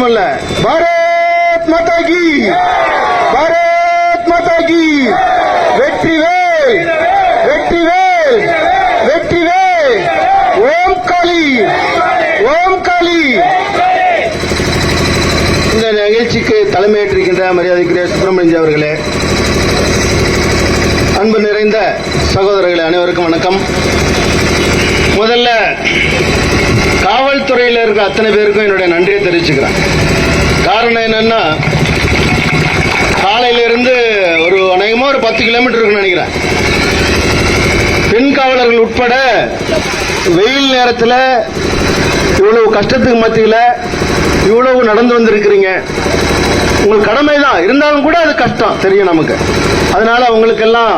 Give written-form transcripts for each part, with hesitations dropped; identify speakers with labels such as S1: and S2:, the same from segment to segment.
S1: சொல்லல. பாரத் மாதா கி, பாரத் மாதா கி. வெற்றிவேல், வெற்றிவேல், வெற்றிவேல். ஓம் காளி, ஓம் காளி. இந்த நிகழ்ச்சிக்கு தலைமையேற்றிருக்கின்ற மரியாதைக்குரிய சுப்பிரமணியன் அவர்களே, அன்பு நிறைந்த சகோதரர்களே, அனைவருக்கும் வணக்கம். முதல்ல காவல்துறையில் இருக்கிற அத்தனை பேருக்கும் என்னுடைய நன்றியை தெரிவிச்சுக்கிறேன். காரணம் என்னன்னா, காலையிலிருந்து ஒரு அநேகமாக ஒரு 10 கிலோமீட்டர் இருக்குன்னு நினைக்கிறேன். பெண் காவலர்கள் உட்பட வெயில் நேரத்தில் இவ்வளவு கஷ்டத்துக்கு மத்தியில் இவ்வளவு நடந்து வந்திருக்கிறீங்க. உங்களுக்கு கடமை தான், இருந்தாலும் கூட அது கஷ்டம் தெரியும் நமக்கு. அதனால அவங்களுக்கெல்லாம்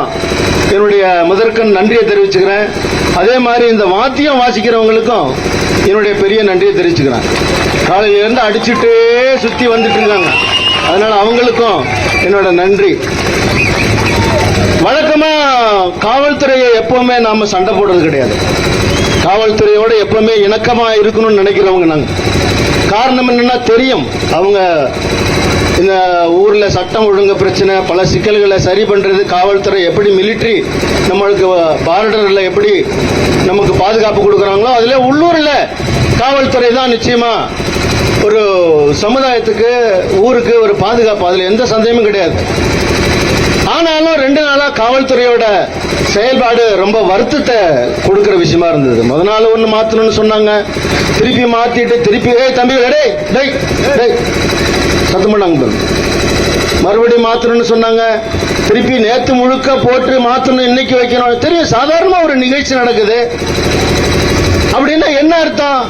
S1: என்னுடைய முதற்கண் நன்றியை தெரிவிச்சுக்கிறேன். அதே மாதிரி இந்த வாத்தியம் வாசிக்கிறவங்களுக்கும் என்னுடைய பெரிய நன்றியை தெரிவிச்சுக்கிறேன். காலையிலிருந்து அடிச்சுட்டே சுற்றி வந்துட்டு இருக்காங்க. அதனால அவங்களுக்கும் என்னோட நன்றி. வழக்கமா காவல்துறையை எப்பவுமே நாம சண்டை போடுறது கிடையாது. காவல்துறையோட எப்பவுமே இணக்கமா இருக்கணும்னு நினைக்கிறவங்க நாங்க. காரணம் என்னன்னா, தெரியும் அவங்க இந்த ஊர்ல சட்டம் ஒழுங்கு பிரச்சனை, பல சிக்கல்களை சரி பண்றது காவல்துறை எப்படி மிலிட்டரி நம்மளுக்கு பார்டர்ல எப்படி நமக்கு பாதுகாப்பு கொடுக்கறாங்களோ, அதுல உள்ளூர்ல காவல்துறை தான் நிச்சயமா ஒரு சமுதாயத்துக்கு, ஊருக்கு ஒரு பாதுகாப்பு. அதுல எந்த சந்தேகமும் கிடையாது. ஆனாலும் 2 நாளா காவல்துறையோட செயல்பாடு ரொம்ப வருத்தத்தை கொடுக்கிற விஷயமா இருந்தது. முதல் நாள் ஒண்ணு மாத்தணும்னு சொன்னாங்க, திருப்பி மாத்திட்டு திருப்பி தம்பி சத்தம் பண்ணாங்க. மறுபடியும் மாத்தணும்னு சொன்னாங்க, திருப்பி நேத்து முழுக்க போட்டு மாத்தணும், இன்னைக்கு வைக்கணும். தெரியும், சாதாரணமா ஒரு நிகழ்ச்சி நடக்குது அப்படின்னா என்ன அர்த்தம்?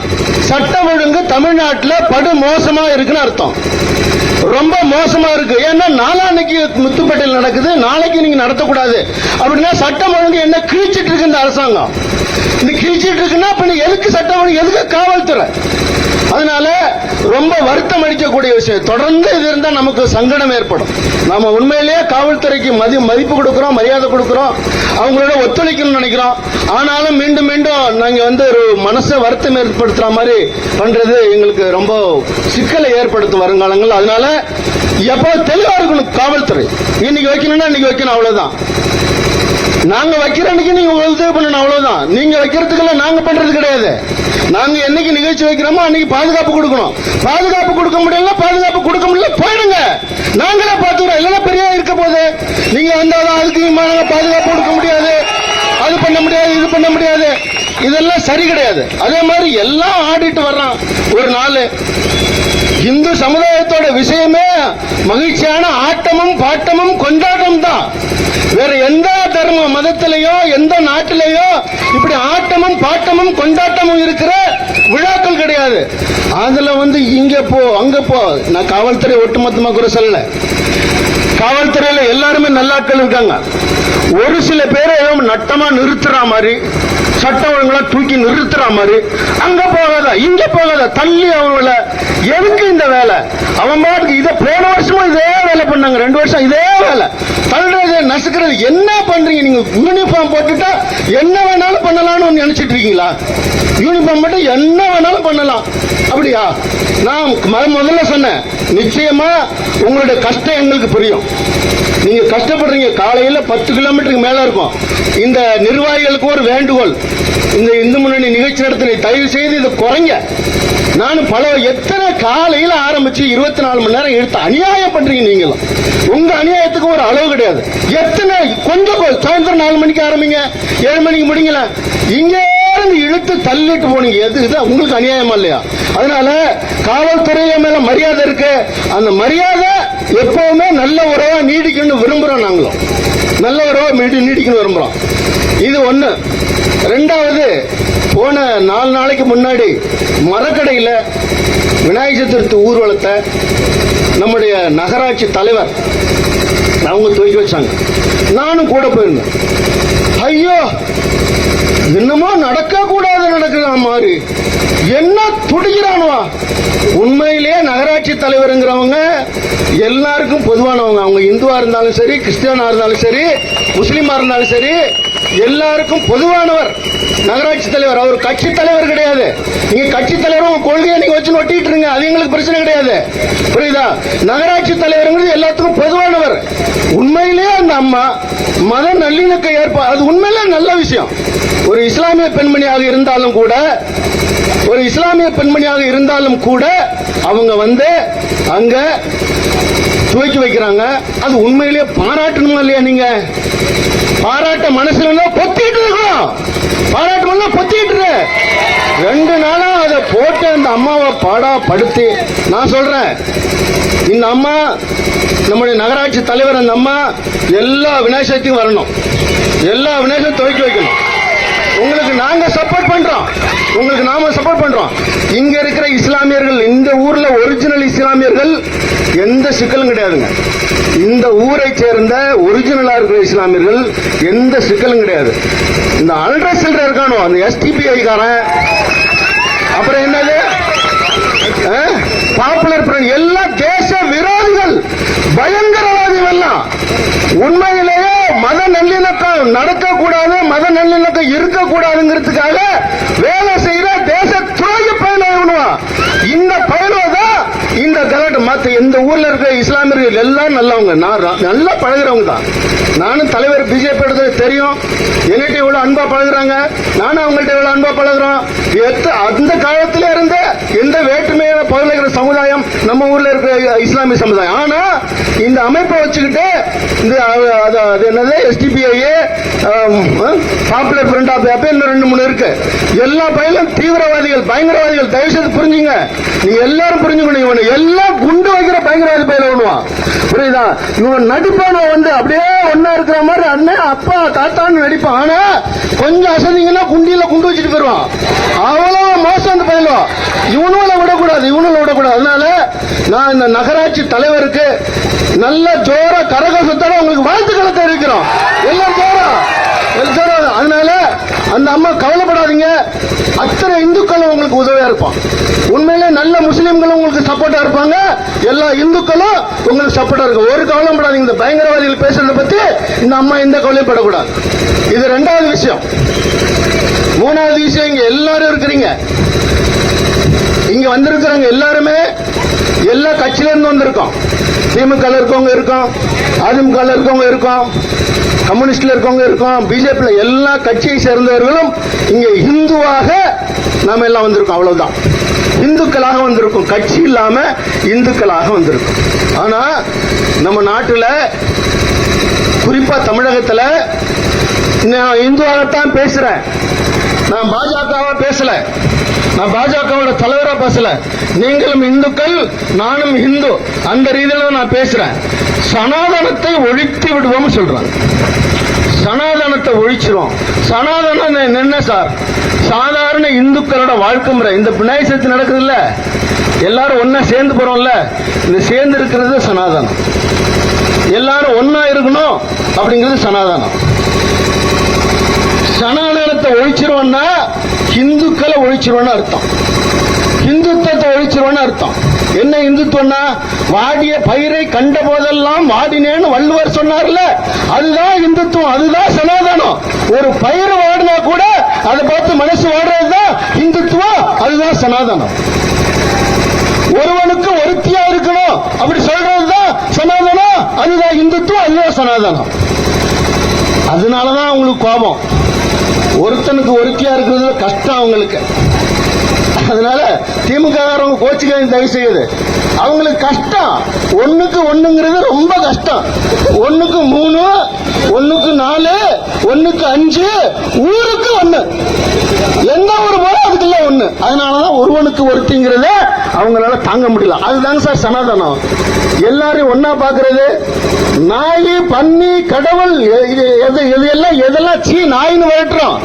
S1: சட்டம் ஒழுங்கு தமிழ்நாட்டில் படு மோசமா இருக்குன்னு அர்த்தம். ரொம்ப மோசமா இருக்கு. ஏன்னா நாளான்னைக்கு முத்துப்பேட்டையில் நடக்குது, நாளைக்கு நீங்க நடத்தக்கூடாது அப்படின்னா சட்டம் ஒழுங்கு என்ன கிழிச்சிட்டு இருக்கு இந்த அரசாங்கம். இந்த கிழிச்சிட்டு இருக்குன்னா அப்ப எதுக்கு சட்டம் ஒழுங்கு, எதுக்கு காவல்துறை? அதனால ரொம்ப வருத்தம் அளிக்கக்கூடிய விஷயம். தொடர்ந்து இது இருந்தா நமக்கு சங்கடம் ஏற்படும். நாம உண்மையிலேயே காவல்துறைக்கு மதிப்பு கொடுக்கிறோம், மரியாதை கொடுக்கிறோம், அவங்களோட ஒத்துழைக்கணும்னு நினைக்கிறோம். ஆனாலும் மீண்டும் மீண்டும் நாங்க ஒரு மனசை வருத்தம் ஏற்படுத்துற மாதிரி பண்றது எங்களுக்கு ரொம்ப சிக்கலை ஏற்படுத்தும் வருங்காலங்கள். அதனால எப்போ தெளிவா இருக்கணும் காவல்துறை. இன்னைக்கு வைக்கணும்னா இன்னைக்கு வைக்கணும், அவ்வளவுதான். நாங்க வைக்கிற அன்னைக்கு நீங்க உதவி பண்ணணும், அவ்வளவுதான். நீங்க வைக்கிறதுக்கெல்லாம் நாங்க பண்றது கிடையாது. நாங்க என்னைக்கு நிகழ்ச்சி வைக்கிறோமோ அன்னைக்கு பாதுகாப்பு கொடுக்கணும். பாதுகாப்பு கொடுக்க முடியல, பாதுகாப்பு கொடுக்க முடியல, போயிடுங்க, நாங்களே பாத்துக்கிறோம். இல்லைன்னா பெரிய இருக்க போது நீங்க வந்தாலும் அதுக்கு பாதுகாப்பு கொடுக்க முடியாது, அது பண்ண முடியாது, இது பண்ண முடியாது. இதெல்லாம் சரி கிடையாது. அதே மாதிரி எல்லாம் ஆடிட்டு வர்றான். ஒரு நாள் இந்து சமுதாயத்தோட விஷயமே மகிழ்ச்சியான ஆட்டமும் பாட்டமும் கொண்டாட்டம் தான். வேற எந்த தர்ம மதத்திலேயோ எந்த நாட்டிலேயோ இப்படி ஆட்டமும் பாட்டமும் கொண்டாட்டமும் இருக்கிற விழாக்கள் கிடையாது. அதுல இங்க போ அங்க போ. நான் காவல்துறை ஒட்டுமொத்தமா குறை சொல்லல. காவல்துறையில எல்லாருமே நல்லாட்கள் இருக்காங்க. ஒரு சில பேரை நட்டமா நிறுத்துற மாதிரி, சட்ட ஒழுங்கெல்லாம் தூக்கி நிறுத்துற மாதிரி, அங்க போகாத இங்க போகாத தள்ளி அவங்கள எதுக்கு இந்த வேலை? அவன் பாட்டுக்கு இதை போன வருஷமும் இதே வேலை பண்ணாங்க, 2 வருஷம் இதே வேலை, தள்ளுறது நசுக்கிறது. என்ன பண்றீங்க நீங்க? யூனிஃபார்ம் போட்டுட்டா என்ன வேணாலும் பண்ணலாம்னு நினைச்சிட்டு இருக்கீங்களா? யூனிஃபார்ம் மட்டும் என்ன வேணாலும் பண்ணலாம் அப்படியா? நான் முதல்ல சொன்னேன், நிச்சயமா உங்களுடைய கஷ்டம் எங்களுக்கு புரியும். நீங்க கஷ்டப்படுறீங்க. காலையில 10 கிலோமீட்டருக்கு மேல இருக்கும். இந்த நிர்வாகிகளுக்கு ஒரு வேண்டுகோள், இந்த இந்து முன்னணி நிகழ்ச்சி நடத்தின தயவு செய்து இதை குறைங்க. நான் எத்தனை காலையில ஆரம்பிச்சு 24 மணி நேரம் எடுத்து அநியாயம் பண்றீங்க. நீங்களும் உங்க அநியாயத்துக்கு ஒரு அளவு கிடையாது. எத்தனை கொஞ்சம் சாயந்தரம் 4 மணிக்கு ஆரம்பிங்க, 7 மணிக்கு முடிங்கல, இங்க இழுத்து தள்ளிட்டு போனீங்க. இது உங்களுக்கு அநியாயமா இல்லையா? அதனால காவல்துறைய மேல மரியாதை இருக்கு. அந்த மரியாதை எப்பவுமே நல்ல உறவா நீடிக்கணும்னு விரும்புறோம். நாங்களும் நல்ல உறவா நீடிக்கணும் விரும்புறோம். இது ஒண்ணு. 2வது, போன 4 நாளைக்கு முன்னாடி மரக்கடையில விநாயகர் சதுர்த்தி ஊர்வலத்தை நம்முடைய நகராட்சி தலைவர் அவங்க துவக்கி வச்சாங்க. நானும் கூட போயிருந்தேன். ஐயோ, என்னமோ நடக்க கூடாது நடக்குற மாதிரி என்ன துடிக்கிறானுவா. உண்மையிலேயே நகராட்சி நகராட்சி தலைவருங்கிறவங்க எல்லாருக்கும் பொதுவானவங்க. அவங்க இந்துவா இருந்தாலும் சரி, கிறிஸ்டியனா இருந்தாலும் சரி, முஸ்லீமா இருந்தாலும் சரி, எல்லாருக்கும் பொதுவானவர் நகராட்சி தலைவர். அவர் கட்சி தலைவர் கிடையாது. நீங்க கட்சி தலைவர் உங்க கொள்கையை நீங்க வச்சு ஒட்டிட்டு இருங்க, அது எங்களுக்கு பிரச்சனை கிடையாது. புரியுதா? நகராட்சி தலைவருங்கிறது எல்லாத்துக்கும் பொதுவானவர். உண்மையிலேயே அந்த அம்மா மத நல்லிணக்க அது உண்மையிலே நல்ல விஷயம். ஒரு இஸ்லாமிய பெண்மணியாக இருந்தாலும் கூட அவங்க வந்து அங்க துவக்கி வைக்கிறாங்க. அது உண்மையிலேயே பாராட்டணுமா இல்லையா? நீங்க பாராட்ட மனசுல பொத்திட்டு இருக்கணும். பாராட்டணும்னா பொத்திட்டு 2 நாளா அதை போட்டு அந்த அம்மாவை பாடா படுத்தி, நான் சொல்றேன், இந்த அம்மா நம்முடைய நகராட்சி தலைவர், அந்த அம்மா எல்லா விநாயகத்தையும் வரணும், எல்லா விநாயகத்தையும் துவக்கி வைக்கணும். உங்களுக்கு நாங்க சப்போர்ட் பண்றோம், உங்களுக்கு நாம சப்போர்ட் பண்றோம். இங்க இருக்கிற இஸ்லாமியர்கள், இந்த ஊர்ல ஒரிஜினல் இஸ்லாமியர்கள் எந்த சிக்கலும் கிடையாதுங்க. இந்த ஊரை சேர்ந்த ஒரிஜினலா இருக்கிற இஸ்லாமியர்கள் எந்த சிக்கலும் கிடையாது. இந்த அல்ட்ரா சில்ட்ரா இருக்கானோ அந்த STPI காரன், அப்புறம் என்னது பாப்புலர் ஃப்ரண்ட், எல்லாம் தேச விரோதிகள், பயங்கரவாதிகள் எல்லாம். உண்மையிலேயே மத நல்லிணக்கம் நடக்கக்கூடாது, மத நல்லிணக்கம் இருக்கக்கூடாதுங்கிறதுக்காக வேலை செய்யற தேச துரோகி பயணம். இந்த பயணம் இந்த கலாட்டு. மத்த இந்த ஊர்ல இருக்கிற இஸ்லாமியர்கள் எல்லாம் நல்லவங்க, நல்லா பழகிறவங்க தான். நானும் தலைவர் பிஜேபி எடுத்தது தெரியும், என்கிட்ட எவ்வளவு அன்பா பழகுறாங்க, நானும் அவங்கள்ட்ட எவ்வளவு அன்பா பழகுறோம். அந்த காலத்தில இருந்த எந்த வேற்றுமையான பழகுற சமுதாயம் நம்ம ஊர்ல இருக்கிற இஸ்லாமிய சமுதாயம். ஆனா இந்த அமைப்பை வச்சுக்கிட்டு இந்த என்னது STPI, பாப்புலர் ஃப்ரண்ட் ஆஃப் இன்னும் 2-3 இருக்கு. எல்லா பயிலும் தீவிரவாதிகள், பயங்கரவாதிகள். தயவு செய்து புரிஞ்சுங்க, நீ எல்லாரும் புரிஞ்சுக்கணும். இவனை எல்லாம் குண்டு வைக்கிற பயங்கரவாதி பயில விடுவான். புரியுதா? இவன் நடிப்பான வந்து அப்படியே ஒன்னா இருக்கிற மாதிரி அண்ணன் அப்பா தாத்தான்னு நடிப்பான். ஆனா கொஞ்சம் அசதிங்கன்னா குண்டியில குண்டு வச்சுட்டு போயிருவான். அவ்வளவு மோசம் அந்த பயிலும். இவனும் விடக்கூடாது. அதனால நான் இந்த நகராட்சி தலைவருக்கு நல்ல ஜோர கரகோஷத்தோட உங்களுக்கு வாழ்த்துக்களை தெரிவிக்கிறோம். எல்லாம் ஜோரா. அதனால அந்த அம்மா கவலைப்படாதீங்க, அத்தனை இந்துக்களும் உங்களுக்கு உதவியா இருப்பான். உண்மையிலே நல்ல முஸ்லிம்களும் உங்களுக்கு சப்போர்ட்டா இருப்பாங்க, எல்லா இந்துக்களும் உங்களுக்கு சப்போர்ட்டா இருக்கும். ஒரு கவலைப்படாதீங்க. இந்த பயங்கரவாதிகள் பேசுறதை பத்தி இந்த அம்மா எந்த கவலையும் படக்கூடாது. இது 2வது விஷயம். 3வது விஷயம், இங்க எல்லாரும் இருக்கிறீங்க, இங்க வந்திருக்கிறவங்க எல்லாருமே எல்லா கட்சியில இருந்து வந்திருக்கோம். திமுக இருக்கவங்க இருக்கோம், அதிமுக இருக்கவங்க இருக்கோம், கம்யூனிஸ்ட்ல இருக்கவங்க இருக்கோம், பிஜேபி எல்லா கட்சியை சேர்ந்தவர்களும் இங்க இந்துவாக நாம எல்லாம் வந்திருக்கோம். அவ்வளவுதான், இந்துக்களாக வந்திருக்கும், கட்சி இல்லாம இந்துக்களாக வந்திருக்கும். ஆனா நம்ம நாட்டுல, குறிப்பா தமிழகத்துல, நான் இந்துவாகத்தான் பேசுறேன், நான் பாஜகவா பேசல, நான் பாஜகவோட தலைவரா பேசல. நீங்களும் இந்துக்கள், நானும் இந்து, அந்த ரீதியில நான் பேசுறேன். சனாதனத்தை ஒழித்து விடுவோம் சொல்றேன். சனாதனத்தை ஒழிச்சிரும். சனாதனம் என்ன சார்? சாதாரண இந்துக்களோட வாழ்க்கை முறை. இந்த விநாயகர் சதுர்த்தி நடக்குது இல்ல, எல்லாரும் ஒன்னா சேர்ந்து போறோம்ல, இந்த சேர்ந்து இருக்கிறது சனாதனம். எல்லாரும் ஒன்னா இருக்கணும் அப்படிங்கிறது சனாதனம். சனாதனத்தை ஒழிச்சிருவோம்னா இந்துக்களை ஒழிச்சிருவோம்னு அர்த்தம். இந்துத்துவத்தை ஒழிச்சிருவோம்னு அர்த்தம். என்ன இந்துத்துவம்னா? வாடிய பயிரை கண்ட போதெல்லாம் வாடினேன்னு வள்ளுவர் சொன்னார்ல, அதுதான் இந்துத்துவம், அதுதான் சனாதனம். ஒரு பயிர் வாடினா கூட அதை பார்த்து மனசு வாடுறதுதான் இந்துத்துவம், அதுதான் சனாதனம். ஒருவனுக்கு ஒருத்தியா இருக்கணும் அப்படி சொல்றதுதான் சனாதனம், அதுதான் இந்துத்துவம், அதுதான் சனாதனம். அதனாலதான் உங்களுக்கு கோபம். ஒருத்தனுக்கு ஒருத்தியா இருக்கிறது கஷ்டம் அவங்களுக்கு. அதனால திமுக கோச்சிக்க தயவு செய்யுது, அவங்களுக்கு கஷ்டம். 1க்கு 1ங்கிறது ரொம்ப கஷ்டம். 1க்கு 3, 1க்கு 4, 1க்கு 5, ஊருக்கு 1, எந்த ஒரு போல அதுக்குள்ள 1. அதனாலதான் ஒருவனுக்கு ஒருத்திங்கிறத அவங்களால தாங்க முடியல. அதுதாங்க சார் சனாதனம். எல்லாரும் ஒன்னா பாக்குறது. நாய், பன்னி, கடவுள் எதெல்லாம் சீ நாயின்னு வரட்டுறோம்,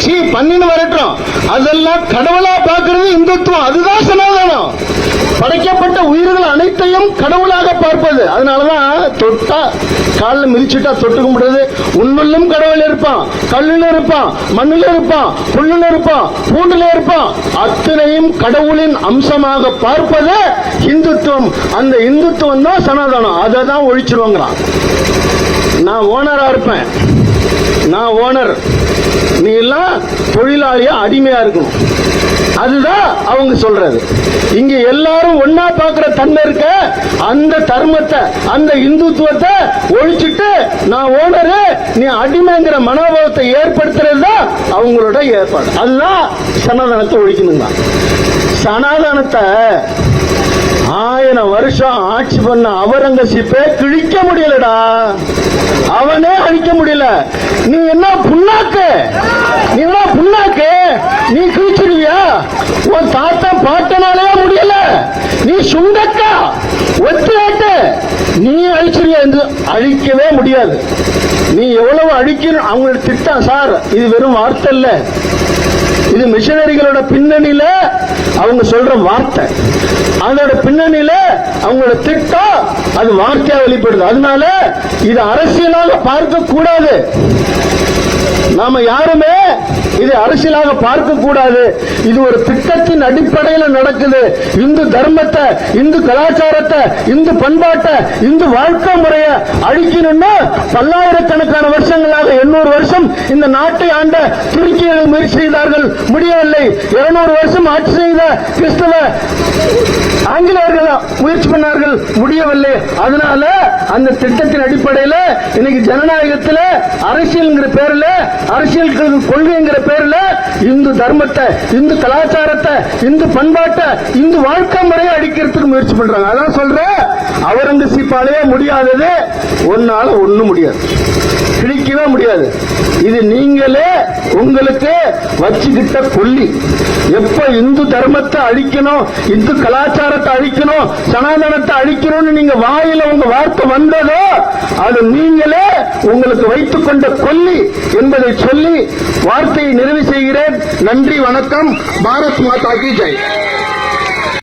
S1: சீ பன்னின்னு வரட்டுறோம், அதெல்லாம் கடவுளா பாக்குறது இந்துத்துவம், அதுதான் சனாதனம். படைக்கப்பட்ட உயிர்கள் அனைத்தையும் கடவுளாக பார்ப்பது. அதனாலதான் தொட்டா காலில் மிதிச்சுட்டா தொட்டுக்க முடியாது. உன்னுள்ளும் கடவுள் இருப்பான், கல்லுல இருப்பான், மண்ணுல இருப்பான், புல்லுல இருப்பான், பூண்டுல இருப்பான். அத்தனையும் கடவுளின் அம்சமாக பார்ப்பது இந்துத்துவம். அந்த இந்துத்துவம் தான் சனாதனம். அதை தான் ஒழிச்சிருவாங்களாம். நான் ஓனரா இருப்பேன், நான் ஓனர், நீ எல்லாம் தொழிலாளியா அடிமையா இருக்கணும். அதுதான் அவங்க சொல்றது. இங்க எல்லாரும் ஒன்னா பாக்குற தன்மை இருக்க, அந்த தர்மத்தை, அந்த இந்துத்துவத்தை ஒழிச்சிட்டு நான் ஓனரு நீ அடிமைங்கிற மனோபாவத்தை ஏற்படுத்துறது தான் அவங்களோட ஏற்பாடு. அதுதான் சனாதனத்தை ஒழிக்கணுங்க. சனாதனத்தை 1000 வருஷம் ஆட்சி பண்ண அவுரங்கசீப்பே கிழிக்க முடியலடா, அவனே அழிக்க முடியல. நீ என்ன புண்ணாக்கு, நீ என்ன புண்ணாக்கு, நீ கிழிச்சிருவியா? உன் தாத்தா பாட்டனாலே முடியல, நீ சுண்டக்கா ஒத்துட்டு நீ அழிச்சிருவியா? என்று அழிக்கவே முடியாது. நீ எவ்வளவு அழிக்கணும் அவங்களோட திட்டம் சார். இது வெறும் வார்த்தை இல்ல, இது மிஷனரிகளோட பின்னணியில அவங்க சொல்ற வார்த்தை, அதோட பின்னணியில அவங்களோட திட்டம், அது வார்த்தையா வெளிப்படுது. அதனால இது அரசியலாக பார்க்க கூடாது. நாம யாருமே இது அரசியலாக பார்க்க கூடாது. இது ஒரு திட்டத்தின் அடிப்படையில் நடக்குது. இந்து தர்மத்தை, இந்து கலாச்சாரத்தை, இந்து பண்பாட்டை, இந்து வாழ்க்கை முறையை அழிக்கணும்னு பல்லாயிரக்கணக்கான வருஷங்களாக 800 வருஷம் இந்த நாட்டை ஆண்ட துருக்கியர்கள் முயற்சி செய்தார்கள், முடியவில்லை. 200 வருஷம் ஆட்சி செய்த கிறிஸ்தவ ஆங்கிலேயர்கள் முயற்சி பண்ணார்கள், முடியவில்லை. அதனால அந்த திட்டத்தின் அடிப்படையில் இன்னைக்கு ஜனநாயகத்தில் அரசியல்ங்கிற பேர்ல, அரசியல் கொள்கைங்கிற பேர்ல இந்து தர்மத்தை, இந்து கலாச்சாரத்தை, இந்து பண்பாட்டை, இந்து வாழ்க்கை முறையை அடிக்கிறதுக்கு முயற்சி பண்றாங்க. அதான் சொல்றேன், அவுரங்கசீப்பாலே முடியாதது ஒன்னால ஒண்ணும் முடியாது, பிடிக்கவே முடியாது. இது நீங்களே உங்களுக்கு வச்சுக்கிட்ட கொல்லி. எப்ப இந்து தர்மத்தை அழிக்கணும், இந்து கலாச்சாரத்தை அழிக்கணும், சனாதனத்தை அழிக்கணும்னு நீங்க வாயில உங்க வார்த்தை வந்ததோ அது நீங்களே உங்களுக்கு வைத்துக் கொண்ட கொல்லி என்பதை சொல்லி வார்த்தையை நிறைவு செய்கிறேன். நன்றி, வணக்கம். பாரத் மாதா கி ஜெய்.